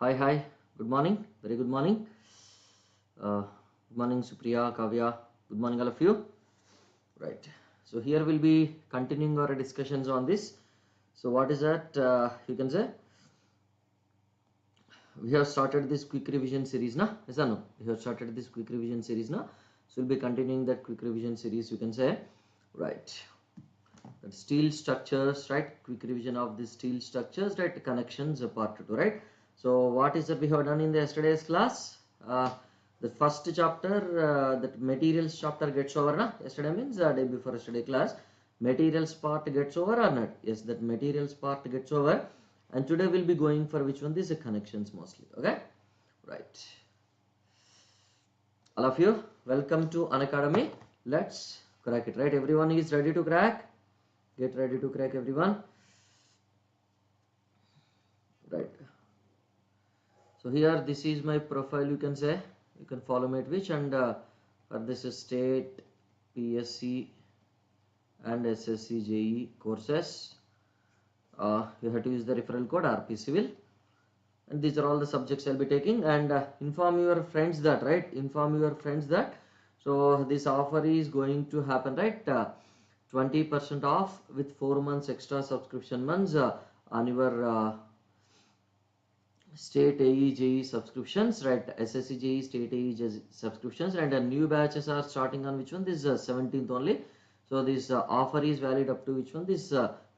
Hi, good morning, very good morning. Good morning, Supriya, Kavya, good morning, all of you. Right, so here we'll be continuing our discussions on this. So, what is that? You can say we have started this quick revision series, na? Yes or no? We have started this quick revision series, na? So, we'll be continuing that quick revision series, you can say, right? That steel structures, right? Quick revision of the steel structures, right? Connections, part 2, right? So what is that we have done in the yesterday's class? The first chapter, that materials chapter gets over, na? Yesterday means day before yesterday class. Materials part gets over or not? Yes, that materials part gets over. And today we'll be going for which one? These connections mostly. Okay, right. All of you, welcome to Unacademy. Let's crack it, right? Everyone is ready to crack. Get ready to crack, everyone. Right. So here this is my profile, you can say. You can follow me at which, and for this is state, PSC and SSC JE courses. You have to use the referral code RP Civil, and these are all the subjects I'll be taking. And inform your friends that, right? Inform your friends that. So this offer is going to happen, right? 20% off with 4 months extra subscription months on your state AE JE subscriptions, right? SSC JE state AE subscriptions, and new batches are starting on which one? This 17th only. So this offer is valid up to which one? This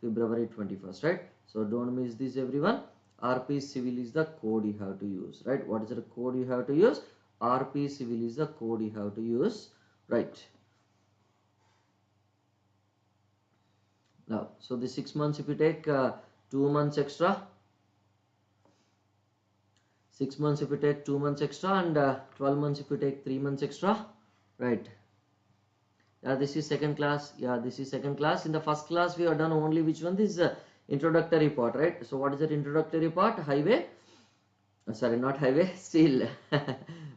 February 21st, right? So don't miss this, everyone. RP Civil is the code you have to use, right? What is the code you have to use? RP Civil is the code you have to use, right? Now, so the 6 months, if you take 2 months extra, 6 months if you take 2 months extra, and 12 months if you take 3 months extra, right? Yeah, this is second class. Yeah, this is second class. In the first class we have done only which one? This introductory part, right? So what is that introductory part? Highway, sorry, not highway, steel.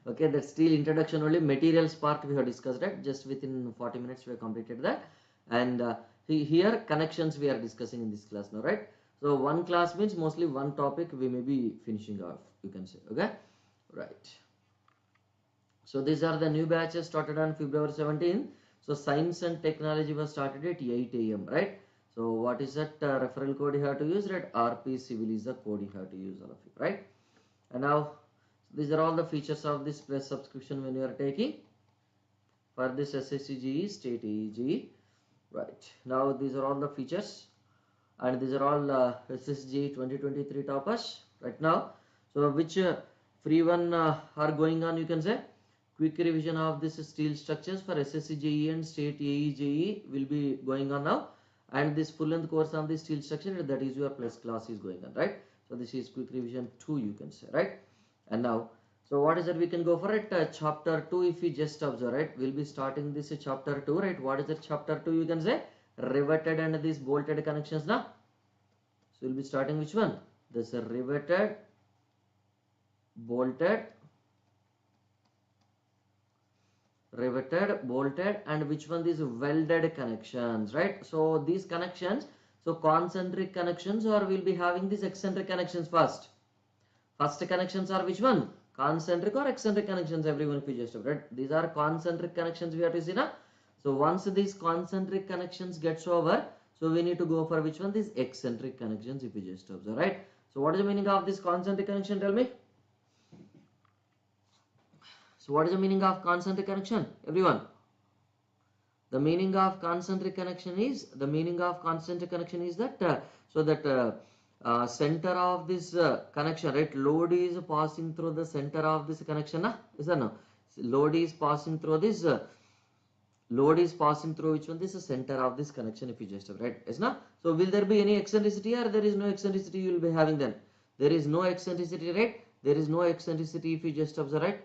Okay, that steel introduction only. Materials part we have discussed, right? Just within 40 minutes we have completed that. And here connections we are discussing in this class now, right? So one class means mostly one topic we may be finishing off, you can say. Okay, right. So these are the new batches started on February 17th. So science and technology was started at 8 a.m. right? So what is that referral code you have to use? Right, RP Civil is the code you have to use, all of you, right? And now these are all the features of this plus subscription when you are taking for this SSC JE state AEG, right? Now these are all the features, and these are all SSG 2023 toppers right now. So which free one are going on, you can say. Quick revision of this steel structures for SSC JE and state AE will be going on now, and this full length course on the steel structure, that is your plus class, is going on, right? So this is quick revision 2, you can say, right? And now, so what is that we can go for it? Chapter 2, if we just observe, right? We'll be starting this chapter 2, right? What is it? Chapter 2, you can say riveted and these bolted connections now. So we'll be starting which one? This riveted, bolted, bolted, and which one? These welded connections, right? So these connections, so concentric connections, or we'll be having these eccentric connections first. First connections are which one? Concentric or eccentric connections, everyone, if you just right? These are concentric connections we have to see now. So once these concentric connections gets over, so we need to go for which one? These eccentric connections, if you just observe, right? So what is the meaning of this concentric connection? Tell me. So what is the meaning of concentric connection, everyone? The meaning of concentric connection is that so that center of this connection, right? Load is passing through the center of this connection, is that no? Load is passing through this. Load is passing through which one? This is center of this connection, if you just have, right? Is not? So will there be any eccentricity, or there is no eccentricity you will be having then? There is no eccentricity, right? There is no eccentricity if you just observe, right?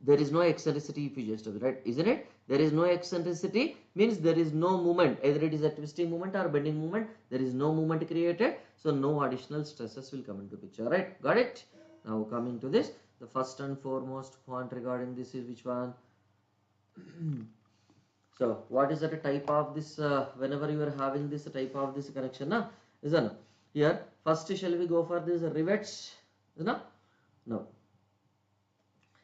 There is no eccentricity if you just observe, right? Isn't it? There is no eccentricity means there is no movement. Either it is a twisting movement or bending movement. There is no movement created. So no additional stresses will come into picture, right? Got it? Now coming to this, the first and foremost point regarding this is which one? So what is that type of this whenever you are having this type of this connection, isn't? Here first shall we go for this rivets, no? No.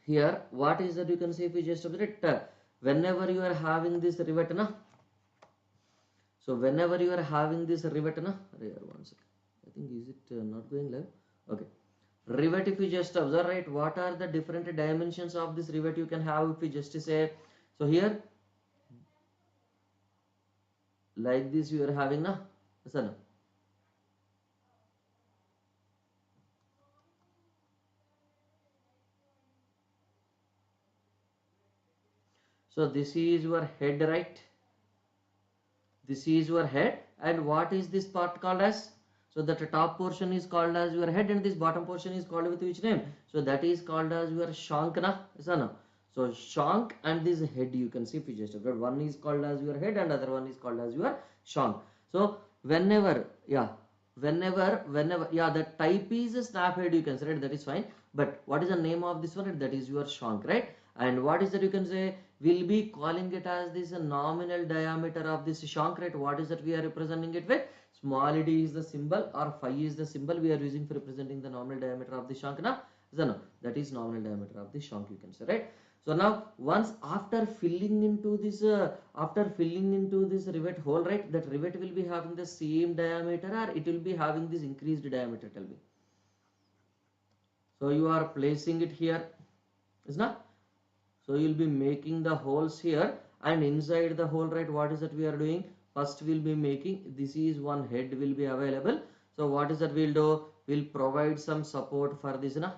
Here what is that, you can see if we just observe it, whenever you are having this rivet, na, so whenever you are having this rivet, na, here one second, I think is it not going live? Okay, rivet, if you just observe, right, what are the different dimensions of this rivet you can have if we just say, so here like this you are having, na, yes or no? So this is your head, right? This is your head, and what is this part called as? So that top portion is called as your head, and this bottom portion is called with which name? So that is called as your shank, na? Yes or no? So shank and this head, you can see if you just observe, one is called as your head and other one is called as your shank. So whenever, yeah, whenever, yeah, the type is a snap head, you can say, right? That is fine. But what is the name of this one? That is your shank, right? And what is that, you can say, we'll be calling it as this nominal diameter of this shank, right? What is that we are representing it with? Small d is the symbol or phi is the symbol we are using for representing the nominal diameter of the shank, na? So no, that is nominal diameter of the shank, you can say, right? So now once after filling into this rivet hole, right, that rivet will be having the same diameter or it will be having this increased diameter, tell me. So you are placing it here, is not? So you will be making the holes here, and inside the hole, right, what is that we are doing? First we will be making, this is one head will be available. So what is that we'll do? We'll provide some support for this, na?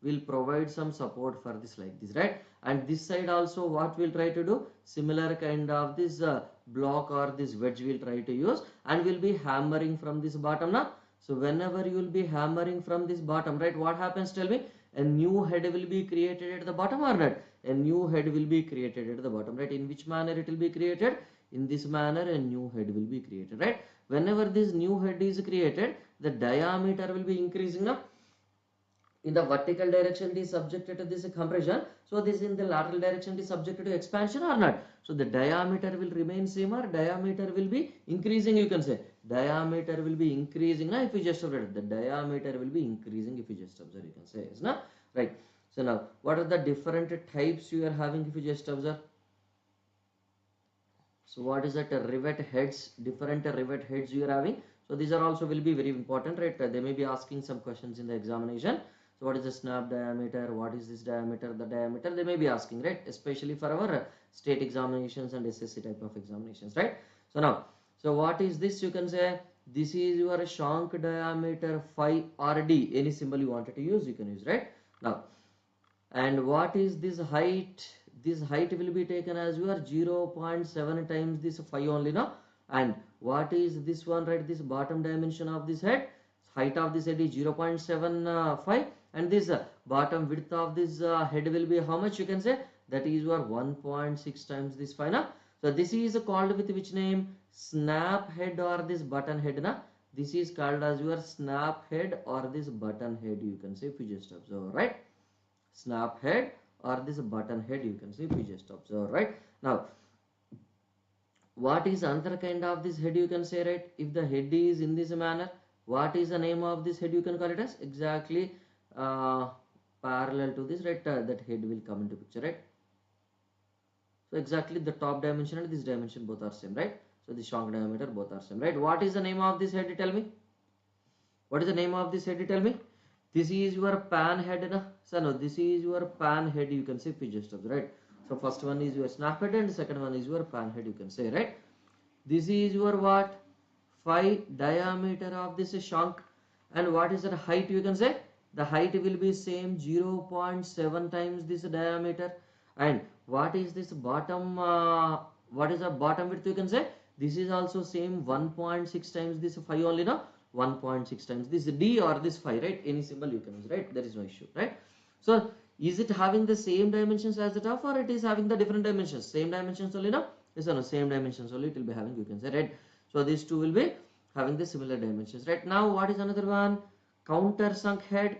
We'll provide some support for this like this, right? And this side also what we'll try to do? Similar kind of this block or this wedge we'll try to use, and we'll be hammering from this bottom, na? So whenever you will be hammering from this bottom, right, what happens, tell me? A new head will be created at the bottom or not? A new head will be created at the bottom, right? In which manner it will be created? In this manner a new head will be created, right? Whenever this new head is created, the diameter will be increasing up. In the vertical direction it is subjected to this compression, so this in the lateral direction is subjected to expansion or not? So the diameter will remain same or diameter will be increasing, you can say. Diameter will be increasing, now if you just observe, the diameter will be increasing if you just observe, you can say, is not right? So now what are the different types you are having if you just observe? So what is that? Rivet heads, different rivet heads you are having. So these are also will be very important, right? They may be asking some questions in the examination. So what is the snap diameter? What is this diameter? The diameter they may be asking, right? Especially for our state examinations and SSC type of examinations, right? So now, so what is this? You can say this is your shank diameter phi or d. Any symbol you wanted to use, you can use, right? Now, and what is this height? This height will be taken as your 0.7 times this phi only, now. And what is this one, right? This bottom dimension of this head, height of this head is 0.75, and this bottom width of this head will be how much, you can say? That is your 1.6 times this phi, na? So this is called with which name? Snap head or this button head, na? This is called as your snap head or this button head, you can say, if you just observe, right? Snap head or this button head, you can see if you just observe, right? Now what is another kind of this head, you can say, right? If the head is in this manner, what is the name of this head, you can call it as? Exactly parallel to this, right? That head will come into picture, right? So exactly the top dimension and this dimension both are same, right? So the shank diameter both are same, right? What is the name of this head, tell me? What is the name of this head, tell me? This is your pan head, na? So no, this is your pan head, you can say, if you just observe, right? So first one is your snap head and second one is your pan head, you can say, right? This is your what? Phi diameter of this shank, and what is the height, you can say? The height will be same 0.7 times this diameter. And what is this bottom? What is the bottom width, you can say? This is also same 1.6 times this phi only, now. 1.6 times this d or this phi, right? Any symbol you can use, right? There is no issue, right? So is it having the same dimensions as the top, or it is having the different dimensions? Same dimensions only, no? Yes or no? Same dimensions only it will be having, you can say, right? So these two will be having the similar dimensions, right? Now what is another one? Countersunk head.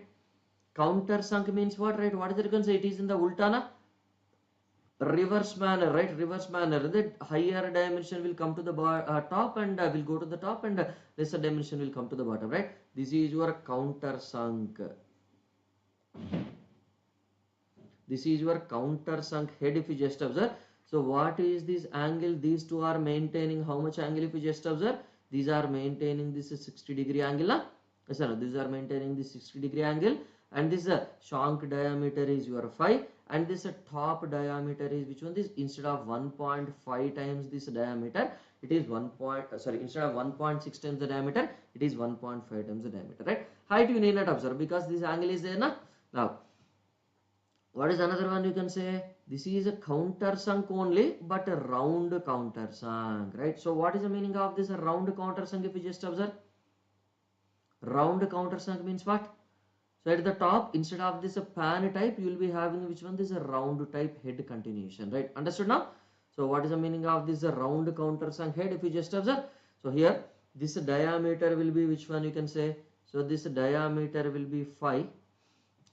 Countersunk means what, right? What is it, you can say? It is in the ultana, reverse manner, right? Reverse manner. The higher dimension will come to the top and will go to the top, and lesser dimension will come to the bottom, right? This is your countersunk. This is your countersunk head if you just observe. So what is this angle? These two are maintaining how much angle if you just observe? These are maintaining this 60-degree angle. Yes, sir. These are maintaining this 60-degree angle, and this shank diameter is your 5, and this top diameter is which one? This instead of 1.5 times this diameter, it is instead of 1.6 times the diameter, it is 1.5 times the diameter, right? Height you need not observe because this angle is there na. Now what is another one you can say? This is a countersunk only, but a round countersunk, right? So what is the meaning of this round countersunk if you just observe? Round countersunk means what? So at the top, instead of this pan type, you will be having which one? This is a round type head continuation, right? Understood now? So what is the meaning of this round countersunk head if you just observe? So here, this diameter will be which one you can say? So this diameter will be 5,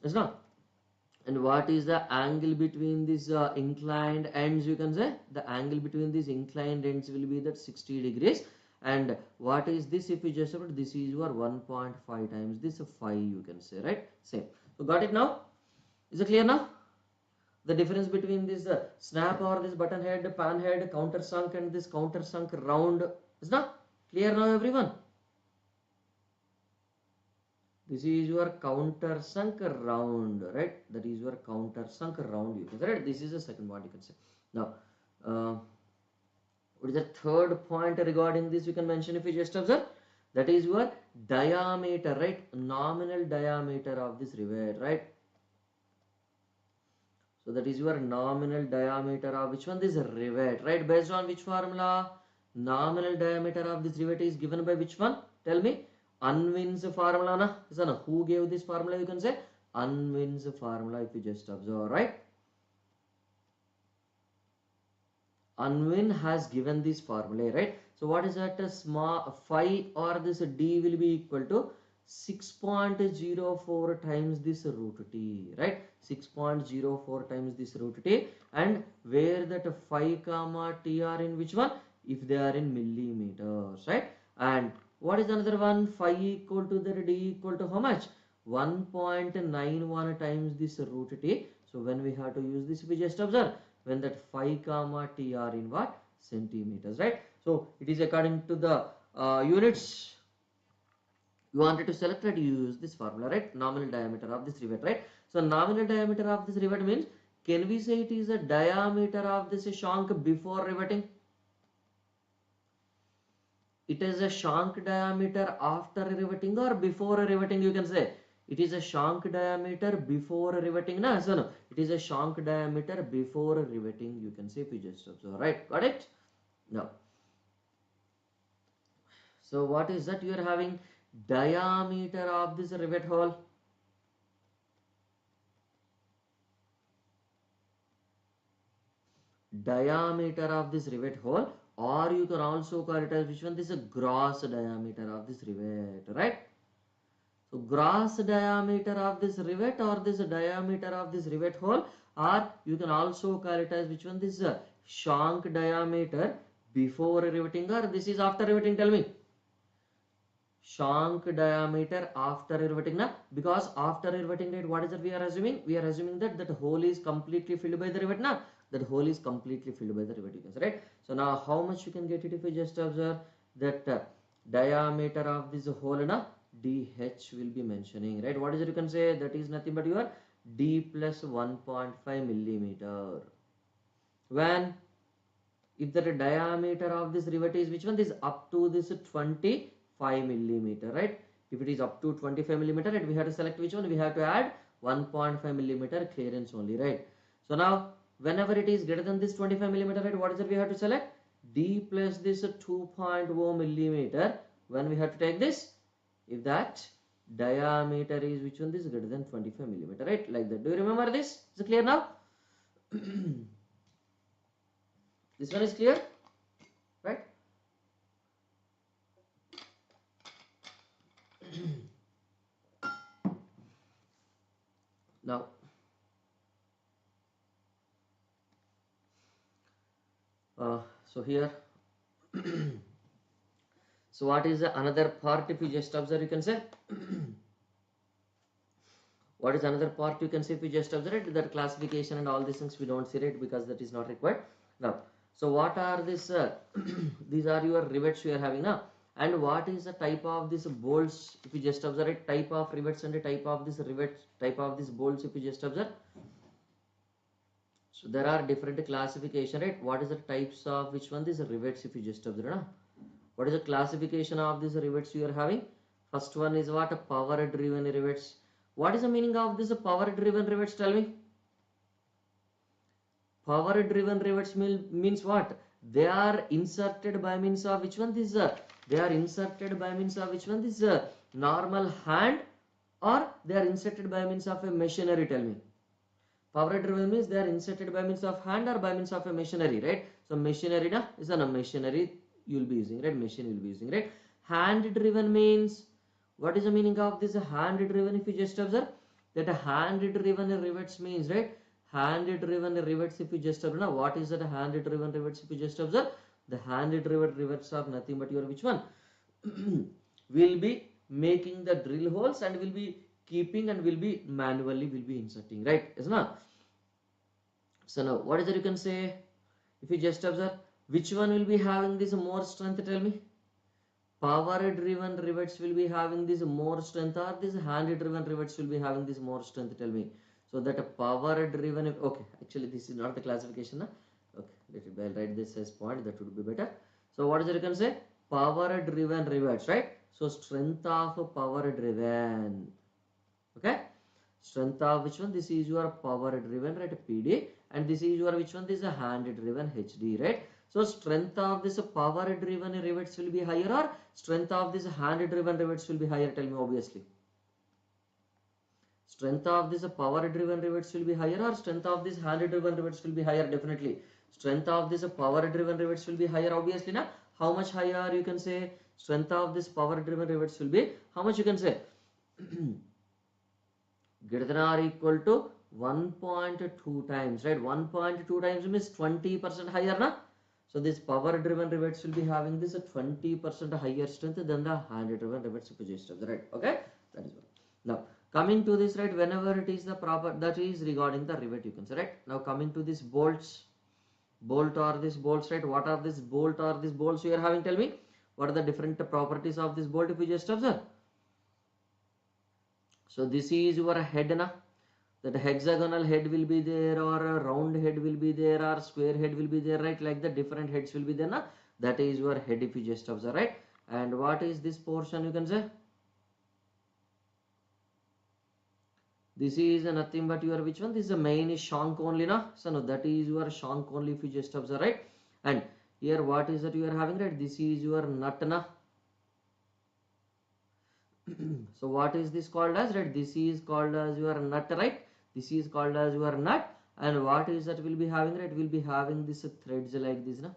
is not? And what is the angle between these inclined ends you can say? The angle between these inclined ends will be that 60 degrees. And what is this if you just about? This is your 1.5 times this 5 you can say, right? Same. So got it now? Is it clear now? The difference between this snap or this button head, pan head, countersunk and this countersunk round is not clear now everyone? This is your countersunk round, right? That is your countersunk round you can say, right? This is the second one you can say. Now what is the third point regarding this you can mention if you just observe? That is your diameter, right? Nominal diameter of this rivet, right? So that is your nominal diameter of which one? This rivet, right? Based on which formula? Nominal diameter of this rivet is given by which one? Tell me. Unwin's formula, na? So, who gave this formula? You can say Unwin's formula if you just observe, right? Unwin has given this formula, right? So what is that? A small phi or this d will be equal to 6.04 times this root t, right? 6.04 times this root t, and where that phi comma t are in which one? If they are in millimeters, right? And what is another one? Phi equal to the d equal to how much? 1.91 times this root t. So when we have to use this, we just observe when that phi comma t are in what? Centimeters, right? So it is according to the units you wanted to select, and you use this formula, right? Nominal diameter of this rivet, right? So nominal diameter of this rivet means, can we say it is a diameter of this shank before riveting? It is a shank diameter after riveting or before riveting you can say? It is a shank diameter before riveting, na? So no, it is a shank diameter before riveting you can say if you just observe, right? Got it? Now, so what is that you are having? Diameter of this rivet hole. Diameter of this rivet hole, or you can also call it as which one? This is a gross diameter of this rivet, right? So gross diameter of this rivet or this diameter of this rivet hole, or you can also call it as which one? This shank diameter before riveting, or this is after riveting, tell me. Shank diameter after riveting, na? Because after riveting, right, what is that we are assuming? We are assuming that that hole is completely filled by the rivet, na? That hole is completely filled by the rivet, you can say, right? So now how much you can get it if you just observe that diameter of this hole, na? DH will be mentioning, right? What is it you can say? That is nothing but your D plus 1.5 millimeter. When if the diameter of this rivet is which one? This up to this 25 millimeter, right? If it is up to 25 millimeter, right, we have to select which one? We have to add 1.5 millimeter clearance only, right? So now whenever it is greater than this 25 millimeter, right, what is it we have to select? D plus this 2.0 millimeter when we have to take this, if that diameter is which one? This is greater than 25 millimeter, right? Like that. Do you remember this? Is it clear now? This one is clear, right? Now So here so what is the another part? If you just observe, you can say what is another part, you can say, if you just observe it, that classification and all these things we don't see it because that is not required now. So what are this these are your rivets you are having now, and what is the type of this bolts? If you just observe it, type of rivets and the type of this rivets, type of this bolts, if you just observe, so there are different classification, right? What is the types of which one? These rivets, if you just observe, na? What is the classification of these rivets you are having? First one is what? Power driven rivets. What is the meaning of this power driven rivets? Tell me. Power driven rivets means what? They are inserted by means of which one? This they are inserted by means of which one? This normal hand, or they are inserted by means of a machinery? Tell me. Power driven means they are inserted by means of hand or by means of a machinery, right? So machinery na is a machinery you will be using, right? Machine you will be using, right? Hand driven means, what is the meaning of this hand driven? If you just observe that a hand driven rivets means, right? Hand driven rivets, if you just observe, now what is that hand driven rivets? If you just observe, the hand driven rivets are nothing but your which one? Will be making the drill holes and will be keeping and will be manually will be inserting, right? Isn't it? So now what is it you can say? If you just observe, which one will be having this more strength? Tell me. Power driven rivets will be having this more strength, or this hand driven rivets will be having this more strength? Tell me. So that a power driven, okay, actually this is not the classification, okay, let it be, I'll write this as point, that would be better. So what is it you can say? Power driven rivets, right? So strength of power driven, okay, strength of which one? This is your power driven, right? PD, and this is your which one? This is a hand driven HD, right? So strength of this power driven rivets will be higher, or strength of this hand driven rivets will be higher? Tell me. Obviously strength of this power driven rivets will be higher, or strength of this hand driven rivets will be higher? Definitely strength of this power driven rivets will be higher, obviously na. How much higher? You can say strength of this power driven rivets will be how much? You can say greater than or equal to 1.2 times, right? 1.2 times means 20% higher na. So this power driven rivets will be having this 20% higher strength than the hand driven rivets, if you just observe, right? Okay, that is one. Now coming to this, right, whenever it is the proper, that is regarding the rivet, you can say, right? Now coming to this bolts, bolt or this bolts, right? What are this bolt or this bolts you are having? Tell me. What are the different properties of this bolt, if you just observe? So this is your head na, that hexagonal head will be there, or a round head will be there, or square head will be there, right? Like the different heads will be there na, that is your head, if you just observe, right? And what is this portion? You can say this is nothing but your which one? This is the main is shank only na. So no, that is your shank only, if you just observe, right? And here what is that you are having, right? This is your nut na. So what is this called as, right? This is called as your nut, right? This is called as your nut. And what is that will be having, right? Will be having this threads like this na.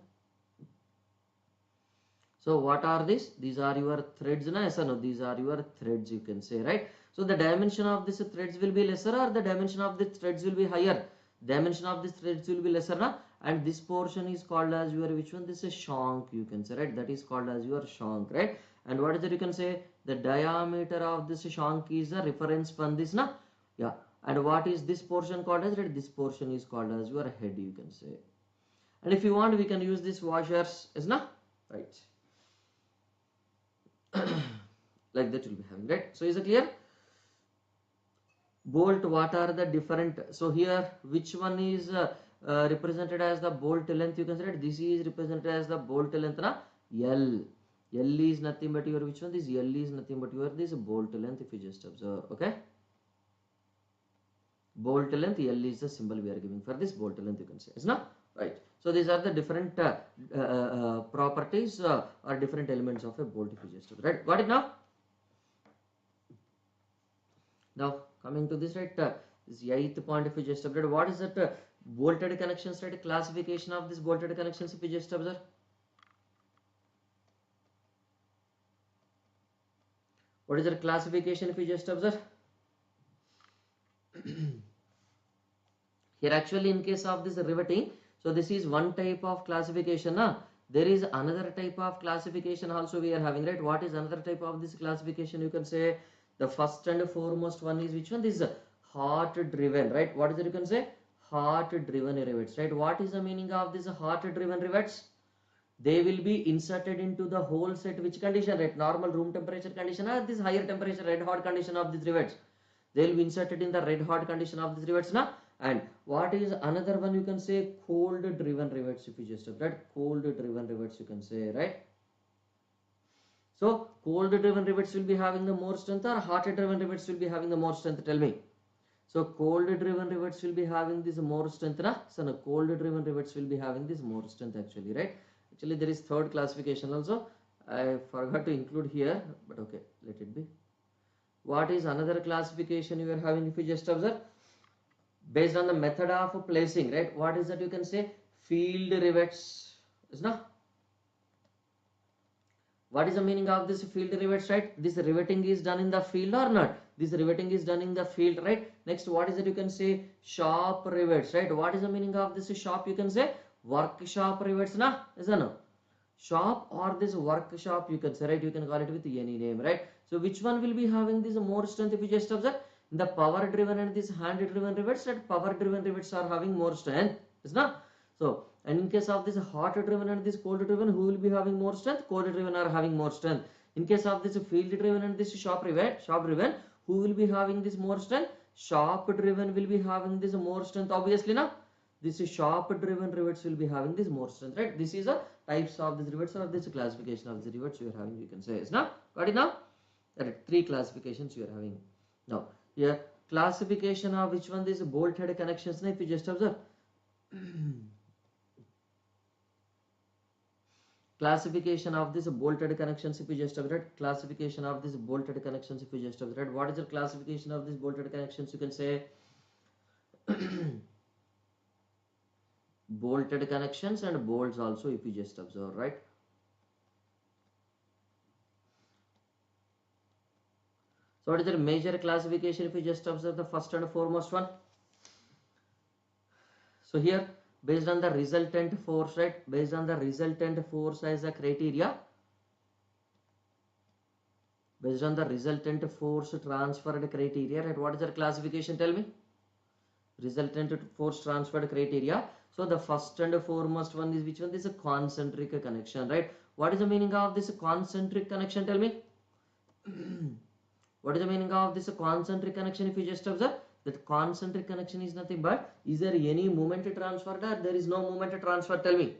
So what are these? These are your threads na. Yes or no? These are your threads, you can say, right? So the dimension of this threads will be lesser, or the dimension of the threads will be higher? Dimension of this threads will be lesser na. And this portion is called as your which one? This is shank, you can say, right? That is called as your shank, right? And what is that you can say? The diameter of this shank is the reference from this na. Yeah. And what is this portion called as, right? This portion is called as your head, you can say. And if you want, we can use this washers, is na, right? Like that will be having, right? So is it clear? Bolt, what are the different? So here which one is represented as the bolt length? You can say, right? This is represented as the bolt length na. L is nothing but your which one? This L is nothing but your this bolt length, if you just observe, okay? Bolt length, L is the symbol we are giving for this bolt length, you can say, is not right? So these are the different properties or different elements of a bolt, if you just observe, right? Got it now? Now coming to this, right, this eighth point, if you just observe, what is that bolted connections, right? Classification of this bolted connections, if you just observe. What is the classification, if you just observe? Here actually in case of this riveting, So this is one type of classification. There is another type of classification also we are having, right? What is another type of this classification? You can say the first and foremost one is which one? This is heart driven, right? What is it? You can say heart driven rivets, right? What is the meaning of this heart driven rivets? They will be inserted into the hole set which condition, right? Normal room temperature condition or this higher temperature red hot condition of these rivets. They will be inserted in the red hot condition of these rivets now. And what is another one? You can say cold driven rivets. If you just have that cold driven rivets, you can say, right? So cold driven rivets will be having the more strength, or hot driven rivets will be having the more strength? Tell me. So cold driven rivets will be having this more strength, na? So no, cold driven rivets will be having this more strength actually, right? Actually there is third classification also. I forgot to include here, but okay, let it be. What is another classification you are having? If you just observe, based on the method of placing, right? What is that? You can say field rivets, is not? What is the meaning of this field rivets, right? This riveting is done in the field or not? This riveting is done in the field, right? Next, what is it? You can say shop rivets, right? What is the meaning of this shop? You can say workshop rivets, na? Is that no? Shop or this workshop, you can say, right? You can call it with any name, right? So which one will be having this more strength? If you just observe, the power driven and this hand driven rivets, right? Power driven rivets are having more strength, is not? So, and in case of this hot driven and this cold driven, who will be having more strength? Cold driven are having more strength. In case of this field driven and this shop driven, who will be having this more strength? Shop driven will be having this more strength, obviously, na? This is shop driven rivets will be having this more strength, right? This is a types of these rivets, or this classification of the rivets you are having, you can say, is now got it now? There are three classifications you are having. Now here classification of which one? This bolt head connections, if you just observe. Classification of this bolted connections, if you just observe. Classification of this bolted connections, if you just observe. What is the classification of this bolted connections? You can say bolted connections and bolts also, if you just observe, right? So what is the major classification? If you just observe the first and foremost one. So here, based on the resultant force, right? Based on the resultant force as a criteria. Based on the resultant force transferred criteria, right? What is the classification? Tell me. Resultant force transferred criteria. So the first and foremost one is which one? This is a concentric connection, right? What is the meaning of this concentric connection? Tell me. What is the meaning of this concentric connection? If you just observe, that concentric connection is nothing but, is there any moment transferred or there is no moment transferred? Tell me.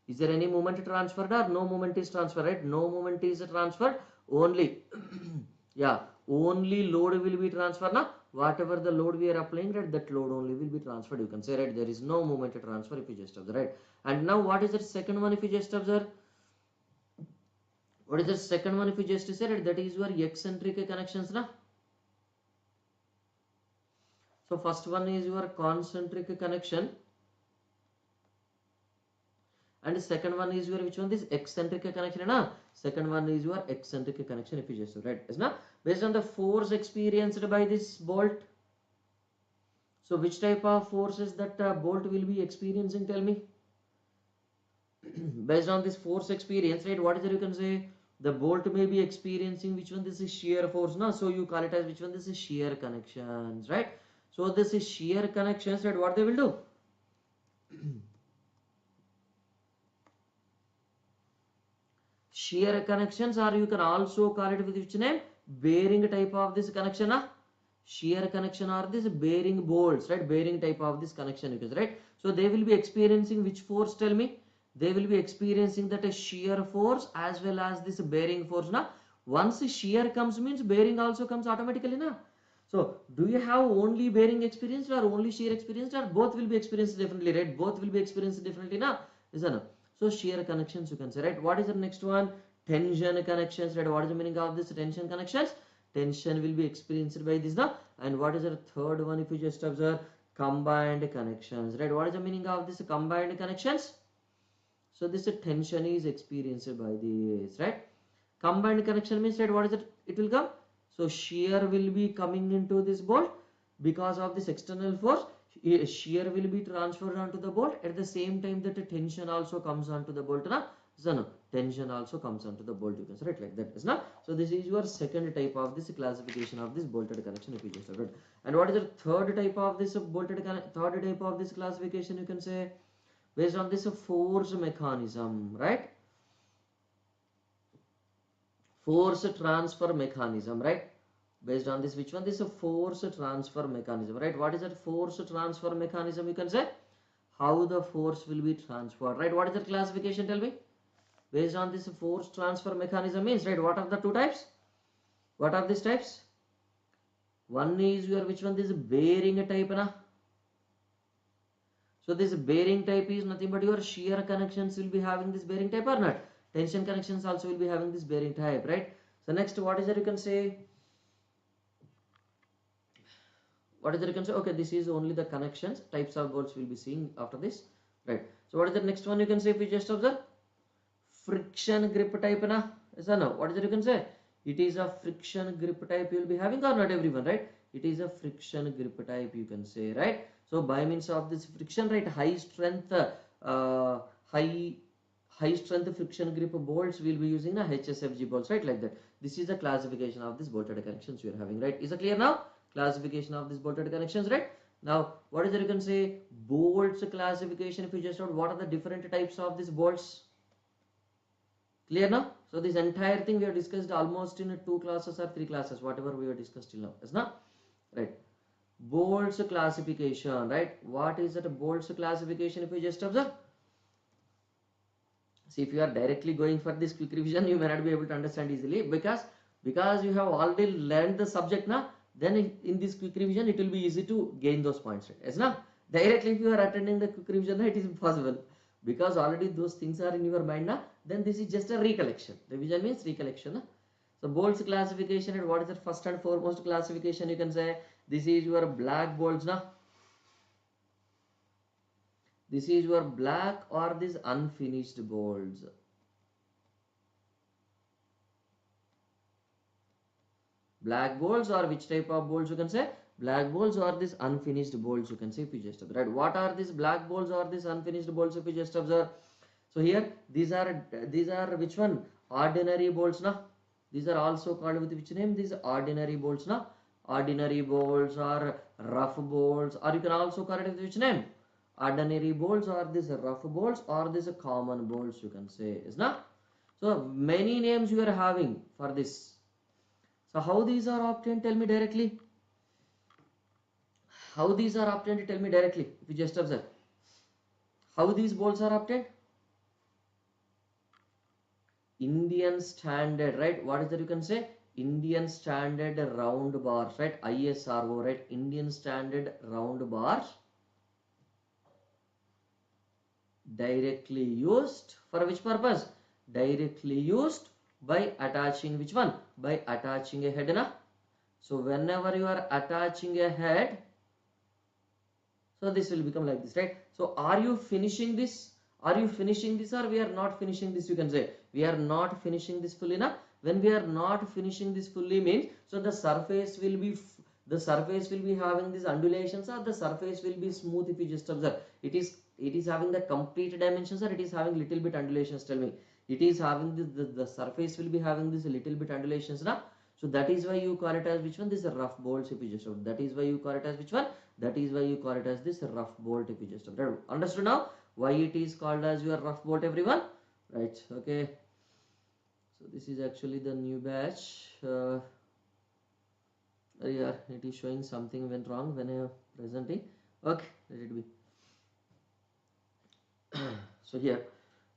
Is there any moment transferred or no moment is transferred, right? No moment is transferred, only yeah, only load will be transferred now. Whatever the load we are applying, right, that load only will be transferred, you can say, right? There is no moment transfer, if you just observe, right? And now what is the second one? If you just observe, what is the second one? If you just say, right, that is your eccentric connections now. So first one is your concentric connection, and the second one is your which one? This eccentric connection, na? Second one is your eccentric connection, if you just right, is not based on the force experienced by this bolt. So which type of forces that bolt will be experiencing? Tell me. Based on this force experience, right? What is it? You can say the bolt may be experiencing which one? This is shear force, na? So you call it as which one? This is shear connections, right? So this is shear connections, right? What they will do? Shear connections, or you can also call it with which name? Bearing type of this connection, na? Shear connection or this bearing bolts, right? Bearing type of this connection, you can say, right? So they will be experiencing which force? Tell me. They will be experiencing that a shear force as well as this bearing force, na? Once shear comes means bearing also comes automatically, na? So do you have only bearing experience or only shear experience, or both will be experienced differently, right? Both will be experienced differently, na? Is that no? So shear connections, you can say, right? What is the next one? Tension connections, right? What is the meaning of this tension connections? Tension will be experienced by this, na? And what is the third one? If you just observe, combined connections, right? What is the meaning of this combined connections? So this tension is experienced by this, right? Combined connection means, right, what is it? It will come. So shear will be coming into this bolt because of this external force. shear will be transferred onto the bolt. At the same time that tension also comes onto the bolt na. So no, tension also comes onto the bolt, you can say, right, like that is not. So this is your second type of this classification of this bolted connection if you just have it. And what is the third type of this classification, you can say, based on this force mechanism, right? Force transfer mechanism, right? Based on this, which one? This is a force transfer mechanism, right? What is that force transfer mechanism, you can say? How the force will be transferred, right? What is the classification, tell me? Based on this force transfer mechanism means, right, what are the two types? What are these types? One is your, which one? This bearing type na. So this bearing type is nothing but your shear connections will be having this bearing type or not? Tension connections also will be having this bearing type, right? So next, what is that, you can say? What is that, you can say? Okay, this is only the connections. Types of bolts we'll be seeing after this, right? So what is the next one, you can say, if you just observe? Friction grip type na. Yes or no? What is it, you can say? It is a friction grip type you will be having, or not everyone, right? It is a friction grip type, you can say, right? So by means of this friction, right, high strength friction grip bolts will be using a HSFG bolts, right, like that. This is the classification of this bolted connections you are having, right? Is it clear now? Classification of this bolted connections, right? Now what is it, you can say? Bolts classification, if you just note, what are the different types of these bolts? Clear now? So this entire thing we have discussed almost in 2 classes or 3 classes, whatever we have discussed till now. Is not? Right. Bolts classification, right? What is that bolts classification, if you just observe? See, if you are directly going for this quick revision, you may not be able to understand easily, because you have already learned the subject now. Then in this quick revision, it will be easy to gain those points, right? Yes, now directly if you are attending the quick revision, it is impossible, because already those things are in your mind now. Then this is just a recollection. Revision means recollection na? So bolts classification, and what is the first and foremost classification, you can say? This is your black bolts na. This is your black or this unfinished bolts. Black bolts, or which type of bolts, you can say? Black bolts or this unfinished bolts, you can say, if you just observe, right? What are these black bolts or this unfinished bolts, if you just observe? So here these are which one? Ordinary bolts na. These are also called with which name? These ordinary bolts na. Ordinary bolts or rough bolts, or you can also call it with which name? Ordinary bolts or this rough bolts or this common bolts, you can say, is not? So many names you are having for this. So how these are obtained, tell me directly? How these are obtained, tell me directly, if you just observe. How these bolts are obtained? Indian standard, right? What is that, you can say? Indian standard round bars, right? ISRO, right? Indian standard round bars, directly used for which purpose? Directly used by attaching which one? By attaching a head na. So whenever you are attaching a head, so this will become like this, right? So are you finishing this? Are you finishing this, or we are not finishing this, you can say? We are not finishing this fully na. When we are not finishing this fully means, so the surface will be having these undulations, or the surface will be smooth, if you just observe. It is having the complete dimensions, or it is having little bit undulations, tell me? It is having the surface will be having this little bit undulations na. So that is why you call it as which one? This rough bolts, if you just observe. That is why you call it as which one? That is why you call it as this rough bolt, if you just observe. Understood now why it is called as your rough bolt, everyone? Right? Okay. So this is actually the new batch. Yeah, it is showing something went wrong when I am presenting. Okay, let it be. So here,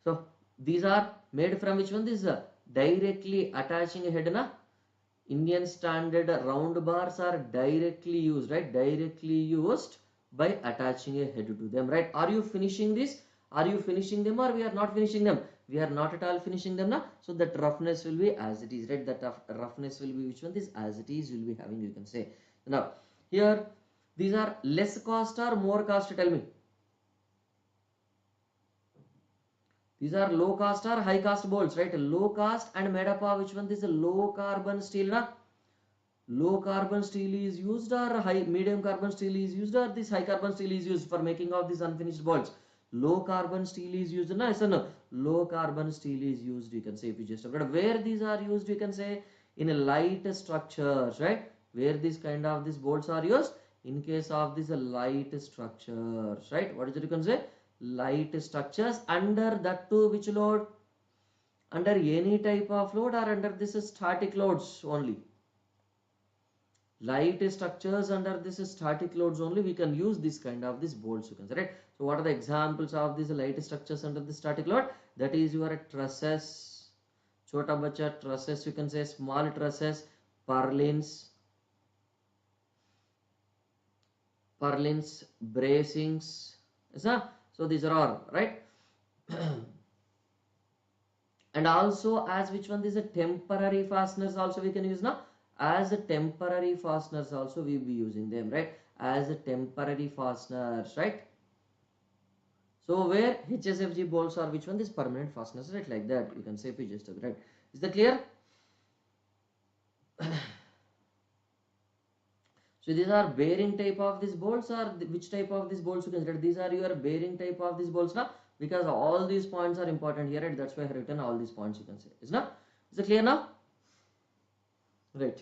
so these are made from which one? This directly attaching a head na. Indian standard round bars are directly used, right? Directly used by attaching a head to them, right? Are you finishing this? Are you finishing them, or we are not finishing them? We are not at all finishing them now. So that roughness will be as it is, right? That roughness will be which one? This as it is will be having, you can say. Now here these are less cost or more cost, tell me? These are low cost or high cost bolts, right? Low cost and made up of which one? This is low carbon steel na. low carbon steel is used, or high medium carbon steel is used, or this high carbon steel is used for making of these unfinished bolts? Low carbon steel is used. No, yes or no? Low carbon steel is used, you can say, if you just but where these are used, you can say in a light structures, right? Where these kind of these bolts are used? In case of these light structures, right? What is it you can say? Light structures, under that to which load? Under any type of load, or under this static loads only? Light structures under this static loads only we can use this kind of this bolts, you can say, right? So what are the examples of these light structures under the static load? That is your trusses, chota bacha trusses, you can say, small trusses, purlins, bracings, yes, sir? So these are all right. And also, as which one, this is a temporary fasteners also we can use now. As a temporary fasteners also we will be using them, right? As a temporary fasteners, right? So where HSFG bolts are which one? This permanent fasteners, right? Like that you can say, if you just right. Is that clear? So these are bearing type of these bolts, or which type of these bolts you consider? These are your bearing type of these bolts now, because all these points are important here, right? That's why I have written all these points, you can say. Is it clear now? Right.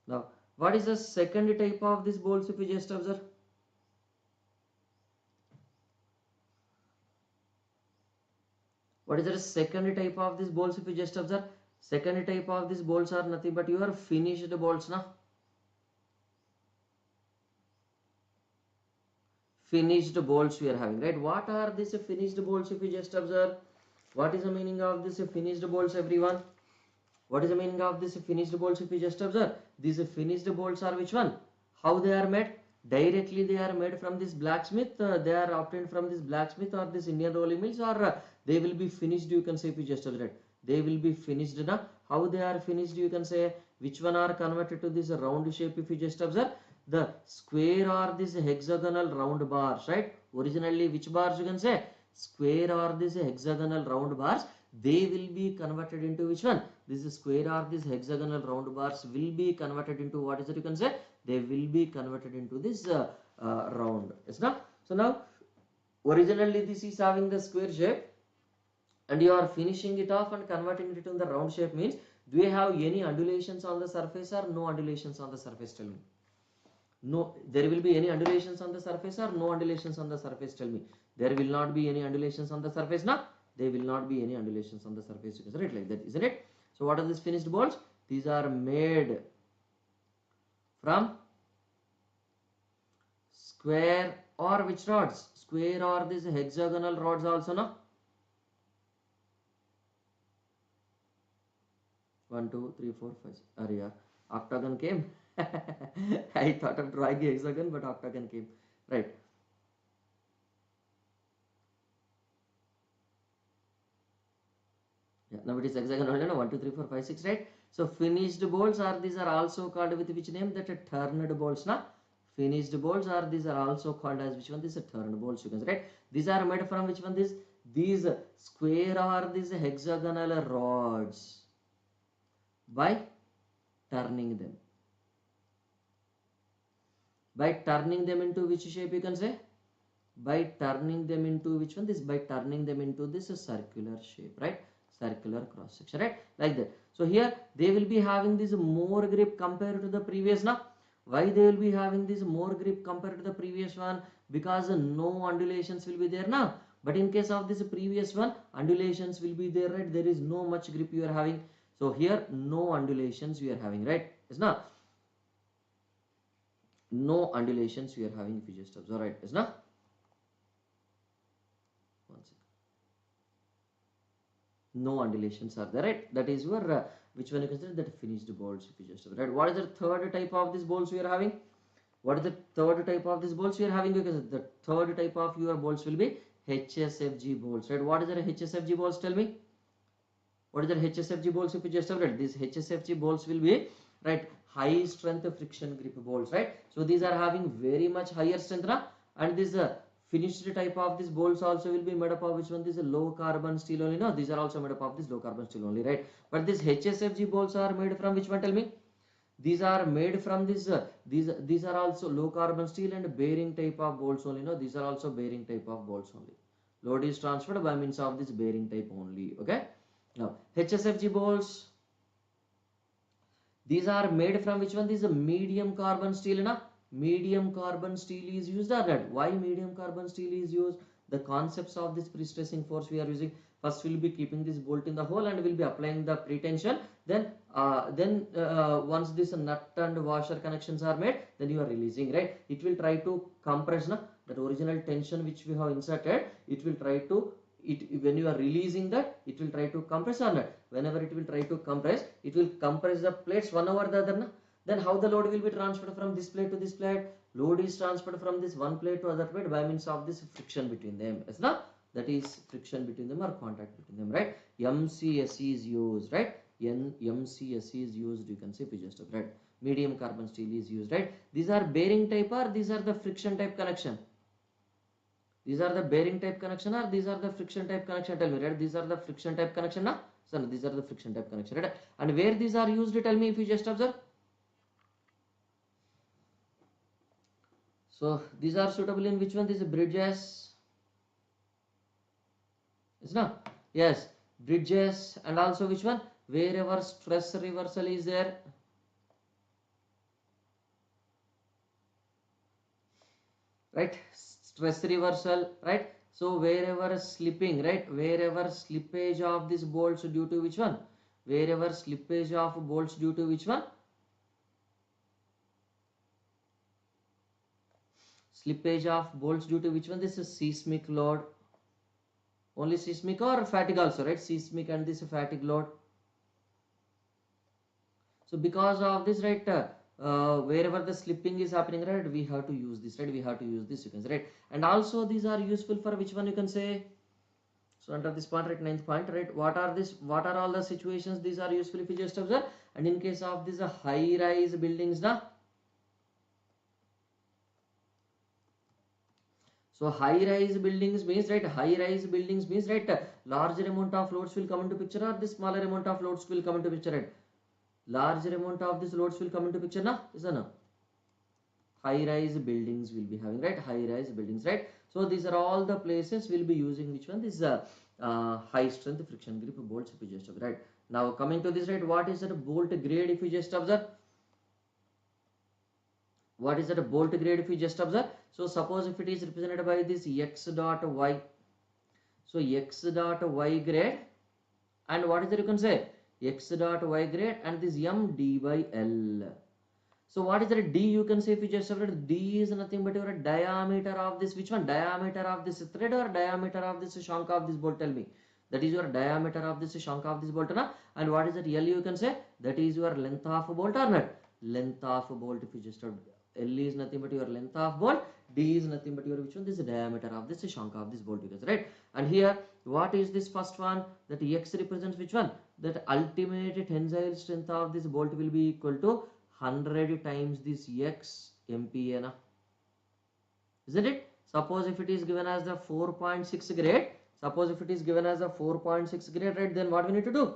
Now, what is the second type of this bolts, if you just observe? What is the second type of this bolts, if you just observe? Second type of these bolts are nothing but your finished bolts now. Finished bolts we are having, right? What are these finished bolts, if you just observe? What is the meaning of this finished bolts, everyone? What is the meaning of this finished bolts, if you just observe? These finished bolts are which one? How they are made? Directly they are made from this blacksmith, they are obtained from this blacksmith or this Indian rolling mills, or they will be finished, you can say, if you just observe. They will be finished now. How they are finished, you can say, which one are converted to this round shape, if you just observe? The square or this hexagonal round bars, right? Originally which bars, you can say? Square or this hexagonal round bars, they will be converted into which one? This square or this hexagonal round bars will be converted into, what is it you can say? They will be converted into this round. Yes, now? So now, originally this is having the square shape, and you are finishing it off and converting it into the round shape, means do you have any undulations on the surface or no undulations on the surface? Tell me. No, there will be any undulations on the surface or no undulations on the surface? Tell me. There will not be any undulations on the surface now. There will not be any undulations on the surface. You can say it like that, isn't it? So what are these finished bolts? These are made from square or which rods? Square or these hexagonal rods also, no? 1, 2, 3, 4, 5. Arya, octagon came. I thought of drawing a hexagon, but octagon came. Right. Yeah, now it is hexagon only, no? 1, 2, 3, 4, 5, 6, right? So finished bolts are, these are also called with which name? That turned bolts, na? Finished bolts are, these are also called as which one? These are turned bolts, you can say, right? These are made from which one? These square or these hexagonal rods by turning them. By turning them into which shape, you can say? By turning them into which one? This, by turning them into this circular shape, right? Circular cross section, right? Like that. So here they will be having this more grip compared to the previous now. Why they will be having this more grip compared to the previous one? Because no undulations will be there now. But in case of this previous one, undulations will be there, right? There is no much grip you are having. So here no undulations you are having, right? Yes, now no undulations you are having, if you just observe, right? Yes, now. No undulations are there, right? That is your which one you consider that finished bolts, if you just right. What is the third type of these bolts we are having? What is the third type of these bolts we are having? Because the third type of your bolts will be HSFG bolts, right? What is the HSFG bolts? Tell me. What is the HSFG bolts, if you just right? These HSFG bolts will be, right, high strength friction grip bolts, right? So these are having very much higher strength now, and this finished type of these bolts also will be made up of which one? This is low carbon steel only. No, these are also made up of this low carbon steel only, right? But these HSFG bolts are made from which one? Tell me. These are made from this these are also low carbon steel and bearing type of bolts only. No, these are also bearing type of bolts only. Load is transferred by means of this bearing type only. Okay. Now HSFG bolts, these are made from which one? This is a medium carbon steel. Na? Medium carbon steel is used or not? Why medium carbon steel is used? The concepts of this pre-stressing force we are using. First we will be keeping this bolt in the hole and we will be applying the pre-tension. Then once this nut and washer connections are made, then you are releasing, right? It will try to compress na? That original tension which we have inserted. It will try to when you are releasing that, it will try to compress or not. Whenever it will try to compress, it will compress the plates one over the other. Na? Then how the load will be transferred from this plate to this plate? Load is transferred from this one plate to other plate by means of this friction between them. Yes, na? That is friction between them or contact between them, right? MCSE is used, right? MCSE is used, you can say just right? Medium carbon steel is used, right? These are bearing type or these are the friction type connection? These are the bearing type connection or these are the friction type connection? Tell me, right? These are the friction type connection, na? So these are the friction type connection, right? And where these are used, tell me if you just observe. So these are suitable in which one? These bridges. Is no? Yes, bridges, and also which one? Wherever stress reversal is there. Right? Stress reversal, right? So wherever slipping, right? Wherever slippage of this bolts due to which one? Wherever slippage of bolts due to which one? Slippage of bolts due to which one? This is seismic load. Only seismic or fatigue also, right? Seismic and this fatigue load. So because of this, right, wherever the slipping is happening, right, we have to use this, right? We have to use this, you can say, right? And also these are useful for which one, you can say? So under this point, right, 9th point, right, what are all the situations these are useful if you just observe? And in case of these high rise buildings, na? So high rise buildings means, right, larger amount of loads will come into picture or the smaller amount of loads will come into picture, right? Larger amount of these loads will come into picture, na? Is that no? High rise buildings will be having, right? High rise buildings, right? So these are all the places we'll be using which one? This high strength friction grip bolts if you just observe, right? Now coming to this, right, what is that bolt grade if you just observe? What is that bolt grade if you just observe? So suppose if it is represented by this x dot y. So x dot y grade, and what is that you can say? X dot y grade and this m d by L. So what is that d you can say if you just separate? D is nothing but your diameter of this, which one? Diameter of this thread or diameter of this shank of this bolt, tell me. That is your diameter of this shank of this bolt, na? And what is that L you can say? That is your length of bolt or not? Length of bolt if you just L is nothing but your length of bolt, D is nothing but your which one? This is diameter of this shank of this bolt, you can say, right? And here what is this first one? That X represents which one? That ultimate tensile strength of this bolt will be equal to 100 times this X MPa, na? Isn't it? Suppose if it is given as the 4.6 grade, suppose if it is given as a 4.6 grade, right, then what we need to do?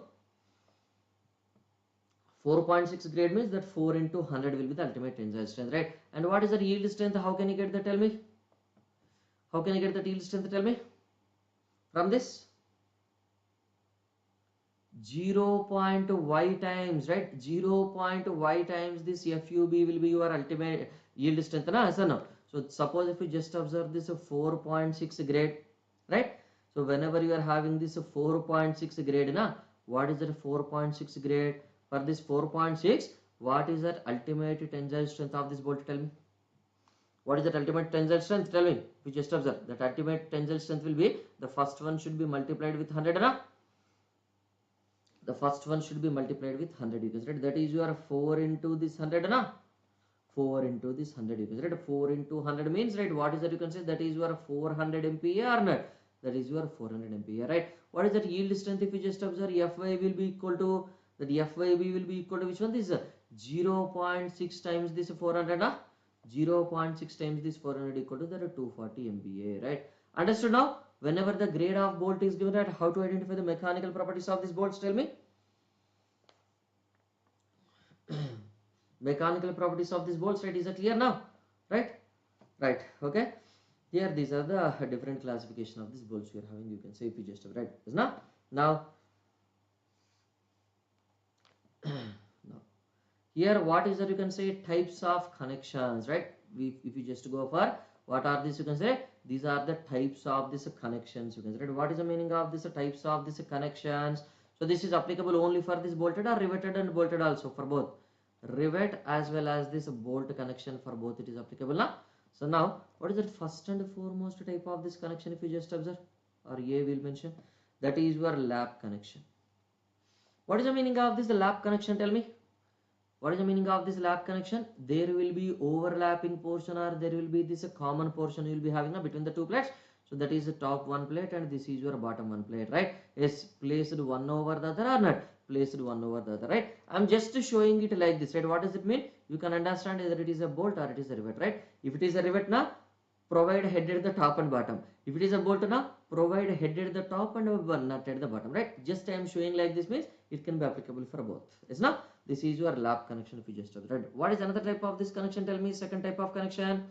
4.6 grade means that 4 into 100 will be the ultimate tensile strength, right? And what is the yield strength? How can you get that? Tell me. How can you get the yield strength? Tell me. From this 0.y times, right? 0.y times this FUB will be your ultimate yield strength, na? So no. So suppose if you just observe this 4.6 grade, right? So whenever you are having this 4.6 grade, na, what is that 4.6 grade? For this 4.6, what is that ultimate tensile strength of this bolt? Tell me. What is that ultimate tensile strength? Tell me. If you just observe, that ultimate tensile strength will be, the first one should be multiplied with 100, na? The first one should be multiplied with 100, because right? That is your 4 into this 100, na? 4 into this 100, because right? 4 into 100 means, right, what is that you can say? That is your 400 MPa or not? That is your 400 MPa, right? What is that yield strength if you just observe? Fy will be equal to, that FYB will be equal to which one? This 0.6 times this 400, na? 0.6 times this 400 equal to that 240 MPa, right? Understood now? Whenever the grade of bolt is given, right, how to identify the mechanical properties of this bolts? Tell me. Mechanical properties of these bolts, right? Is it clear now? Right? Right. Okay. Here these are the different classification of these bolts we are having. You can say if you just right. Is now now now here what is that you can say types of connections, right? If you just go for what are these, you can say these are the types of these connections, you can say, right? What is the meaning of these types of these connections? So this is applicable only for this bolted or riveted and bolted also, for both rivet as well as this bolt connection, for both it is applicable now. So now what is the first and foremost type of this connection, if you just observe, or A will mention, that is your lap connection. What is the meaning of this lap connection? Tell me. What is the meaning of this lap connection? There will be overlapping portion, or there will be this common portion you will be having between the two plates. So that is the top one plate and this is your bottom one plate, right? Is placed one over the other or not? Placed one over the other, right? I'm just showing it like this, right? What does it mean? You can understand whether it is a bolt or it is a rivet, right? If it is a rivet now, provide head at the top and bottom. If it is a bolt now, provide head at the top and one nut at the bottom, right? Just I am showing like this means it can be applicable for both. Yes, now this is your lap connection, if you just right. What is another type of this connection? Tell me. Second type of connection.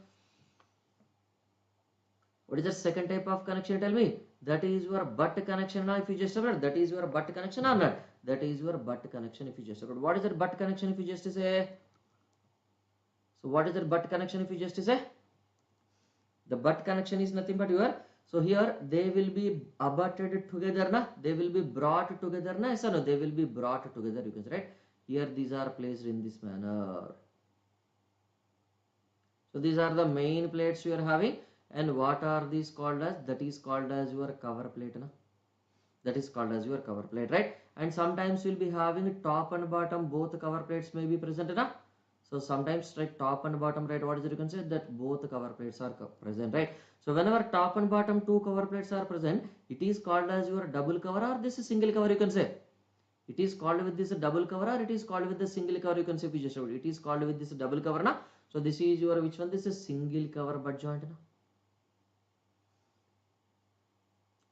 What is the second type of connection? Tell me. That is your butt connection. Now if you just right, that is your butt connection or not? That is your butt connection, if you just right. What is that butt connection, if you just say? So what is that butt connection, if you just say? The butt connection is nothing but your, so here they will be abutted together, na? They will be brought together, na? Yes or no? They will be brought together, you can say, right? Here these are placed in this manner. So these are the main plates you are having, and what are these called as? That is called as your cover plate, na? That is called as your cover plate, right? And sometimes you will be having top and bottom both cover plates may be present, na? So sometimes right top and bottom, right, what is it you can say? That both cover plates are present, right? So whenever top and bottom two cover plates are present, it is called as your double cover, or this is single cover, you can say. It is called with this double cover, or it is called with the single cover, you can say. If you just it is called with this double cover, na? So this is your which one? This is single cover butt joint, na?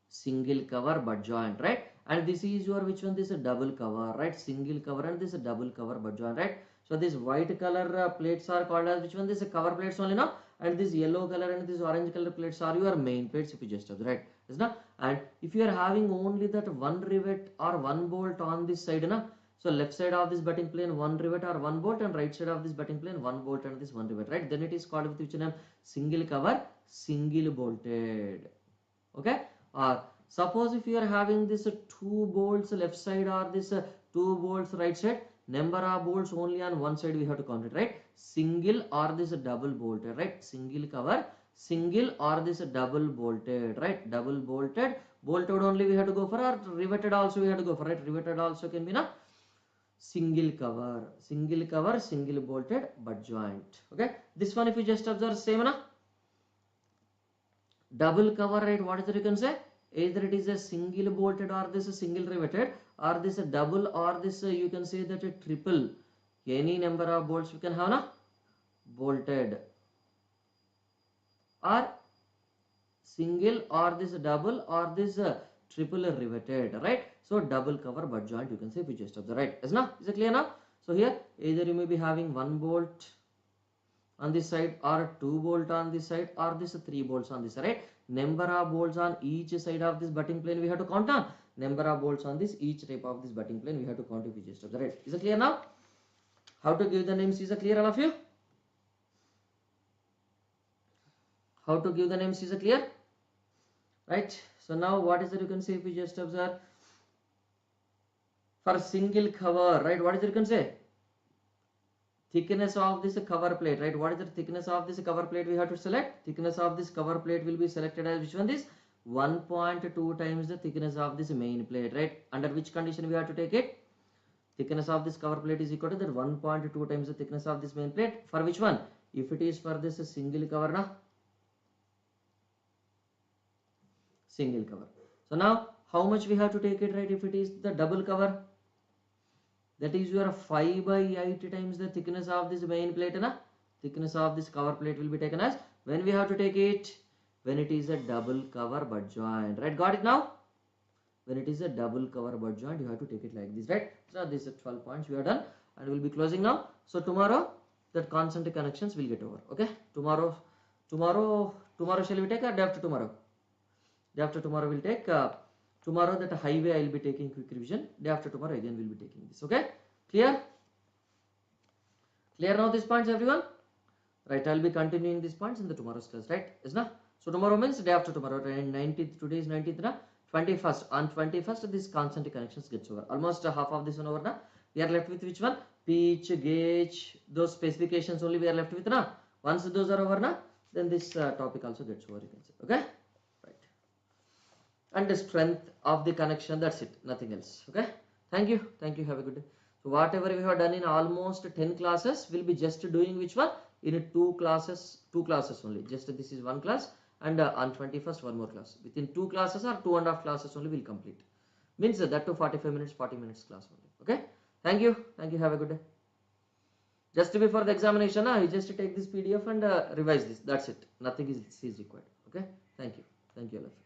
Single cover butt joint, right? And this is your which one? This is double cover, right? Single cover and this is double cover butt joint, right? So these white color plates are called as which one? This is cover plates only now, and this yellow color and this orange color plates are your main plates, if you just observe, right? Is not? And if you are having only that one rivet or one bolt on this side, na? So left side of this butting plane one rivet or one bolt, and right side of this butting plane one bolt and this one rivet, right? Then it is called with which name? Single cover, single bolted. Okay? Or suppose if you are having this two bolts left side or this two bolts right side, number of bolts only on one side we have to count it, right? Single or this double bolted, right? Single cover, single or this double bolted, right? Double bolted, bolted only we have to go for, or riveted also we have to go for, right? Riveted also can be na single cover, single bolted butt joint. Okay, this one if you just observe same na double cover, right? What is that you can say? Either it is a single bolted or this is single riveted, or this a double, or this you can say that a triple. Any number of bolts you can have na bolted, or single, or this double, or this triple riveted, right? So double cover butt joint you can say, if you just observe, right? Is now is it clear now? So here either you may be having one bolt on this side, or two bolt on this side, or this three bolts on this side, right? Number of bolts on each side of this butting plane we have to count on. Number of bolts on this each type of this butting plane we have to count, if you just observe, right? Is it clear now? How to give the names, is it clear all of you? How to give the names, is it clear? Right? So now what is it you can say, if you just observe? For single cover, right? What is it you can say? Thickness of this cover plate, right? What is the thickness of this cover plate we have to select? Thickness of this cover plate will be selected as which one? This 1.2 times the thickness of this main plate, right? Under which condition we have to take it? Thickness of this cover plate is equal to that 1.2 times the thickness of this main plate. For which one? If it is for this single cover, na? Single cover. So now how much we have to take it, right? If it is the double cover, that is your 5 by 8 times the thickness of this main plate, na? Thickness of this cover plate will be taken as, when we have to take it? When it is a double cover butt joint, right? Got it now? When it is a double cover butt joint, you have to take it like this, right? So this is 12 points we are done. and we'll be closing now. So tomorrow that concentric connections will get over. Okay, tomorrow shall we take, or day after tomorrow? Day after tomorrow we'll take. Tomorrow that highway I will be taking quick revision. Day after tomorrow again we'll be taking this. Okay, clear now these points, everyone? Right, I'll be continuing these points in the tomorrow's class, right? Is na? So tomorrow means day after tomorrow, right? 19th, today is 19th na? 21st. On 21st this concentric connections gets over. Almost half of this one over na. We are left with which one? Pitch, gauge, those specifications only we are left with na. Once those are over na, then this topic also gets over, you can say. Okay, right. And the strength of the connection, that's it, nothing else. Okay, thank you, have a good day. So whatever we have done in almost 10 classes, we'll be just doing which one? In two classes only. Just this is one class, and on 21st one more class. Within 2 classes or 2.5 classes only will complete. Means that to 45 minutes, 40 minutes class only. Okay, thank you, have a good day. Just before the examination, you just take this PDF and revise this. That's it. Nothing is required. Okay, thank you all of you.